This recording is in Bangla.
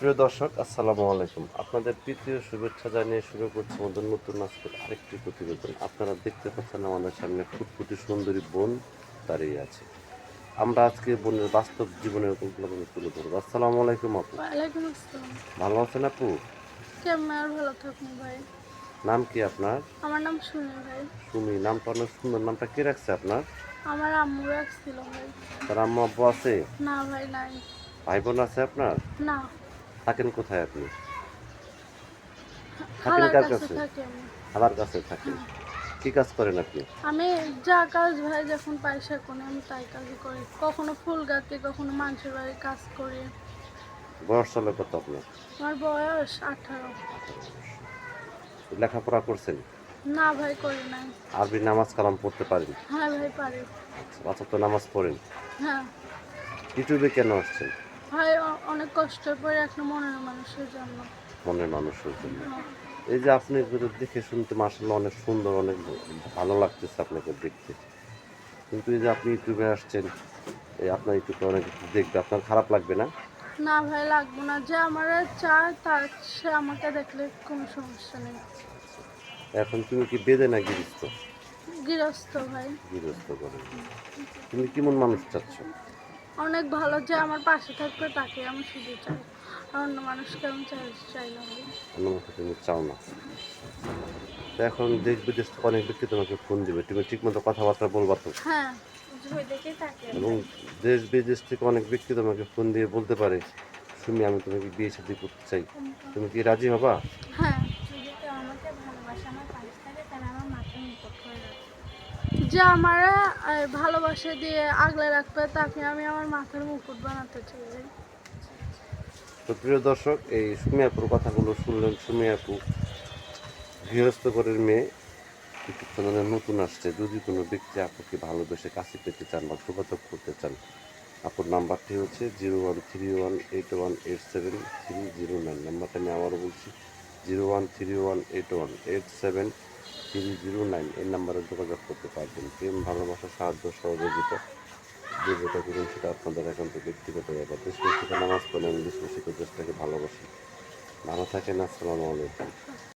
প্রিয় দর্শক, আসসালামু আলাইকুম। আপনাদের তৃতীয় শুভেচ্ছা জানিয়ে শুরু করছি আমাদের নতুন আজকের আরেকটি প্রতিবেদন। আপনারা দেখতে পাচ্ছেন আমাদের সামনে ফুটফুটে সুন্দরী বোন দাঁড়িয়ে আছে। আমরা আজকে বোনের বাস্তব জীবনের গল্পগুলো তুলে ধরবো। আসসালামু আলাইকুম আপু। ওয়ালাইকুম আসসালাম। ভালো আছেন আপু? কেমন আর ভালো থাকুন ভাই। নাম কি আপনার? আমার নাম সুমি ভাই। সুমি, নামটা অনেক সুন্দর। নামটা কে রাখছে আপনার? আমার আম্মু রাখছিল ভাই। তার আম্মু আব্বু আছে? না ভাই নাই। ভাই বোন আছে আপনার? না, থাকেন কোথায় আপনি? থাকেন খালার কার কাছে কাছে? থাকি আমি। খালার কাছে থাকেন। হ্যাঁ, কি কাজ করেন আপনি? আমি যা কাজ ভাই যখন পাই সেখন আমি তাই কাজই করি। কখনো ফুল গাঁথি, কখনো মানুষের বাড়ি কাজ করি। বয়স চলে কত আপনার? আমার বয়স 18। 18 বছর। লেখাপড়া করছেন? না ভাই করি নাই। আরবি নামাজ কালাম পড়তে পারেন? হ্যাঁ ভাই পারি। আচ্ছা, পাঁচ ওয়াক্ত নামাজ পড়েন? হ্যাঁ ইউটিউবে কেন আসছেন? ভাই, অনেক কষ্ট করে একটা মনের মানুষের জন্য। মনের মানুষের জন্য। হ্যাঁ। এই যে আপনি এগুলো দেখে শুনতে মাশাআল্লাহ অনেক সুন্দর, অনেক ভালো লাগতেছে আপনাকে দেখতে। কিন্তু এই যে আপনি ইউটিউবে আসছেন, এই আপনার ইউটিউবে অনেক কিছু দেখবে, আপনার খারাপ লাগবে না? না ভাই, লাগবো না। যে আমার চায় তার, সে আমাকে দেখলে কোনো সমস্যা নেই। আচ্ছা, আচ্ছা। এখন তুমি কি বেদে না গৃহস্থ? গৃহস্থ ভাই। গৃহস্থ করেন। তুমি কেমন মানুষ চাচ্ছ? অনেক ভালো, যে আমার পাশে থাকবে তাকে আমি শুধু চাই, আর অন্য মানুষকে আমি চাই না ভাই। অন্য মানুষকে তুমি চাও না? তো এখন দেশ বিদেশ থেকে অনেক ব্যক্তি তোমাকে ফোন দিবে, তুমি ঠিকমতো কথাবার্তা বলবা তো? হ্যাঁ, ওই দেখেই থাকে এবং ভাই। দেশ বিদেশ থেকে অনেক ব্যক্তি তোমাকে ফোন দিয়ে বলতে পারে, সুমি আমি তোমাকে বিয়ে শাদী করতে চাই, তুমি কি রাজি হবা? হ্যাঁ, যদি কেউ আমাকে ভালোবাসে, আমার পাশে থাকে, তাহলে আমার মাথার মুকুট হয়ে যাবে। যে আমার ভালোবাসা দিয়ে আগলে রাখবে তাকে আমি আমার মাথার মুকুট বানাতে চাই ভাই। তো প্রিয় দর্শক, এই সুমি আপুর কথাগুলো শুনলেন। সুমি আপু গৃহস্থ ঘরের মেয়ে, ইউটিউব চ্যানেলে নতুন আসছে। যদি কোনো ব্যক্তি আপুকে ভালোবেসে কাছে পেতে চান বা যোগাযোগ করতে চান, আপুর নাম্বারটি হচ্ছে 01318187 309। নাম্বারটা আমি আবারও বলছি, 01318187 309। এই নাম্বারে যোগাযোগ করতে পারবেন। প্রেম, ভালোবাসা, সাহায্য, সহযোগিতা যে যেটা করুন সেটা আপনাদের একান্ত ব্যক্তিগত ব্যাপার। দেশ থেকে নামাজ পড়েন, দেশ দেশটাকে ভালোবাসেন। ভালো থাকেন। আসসালামু আলাইকুম।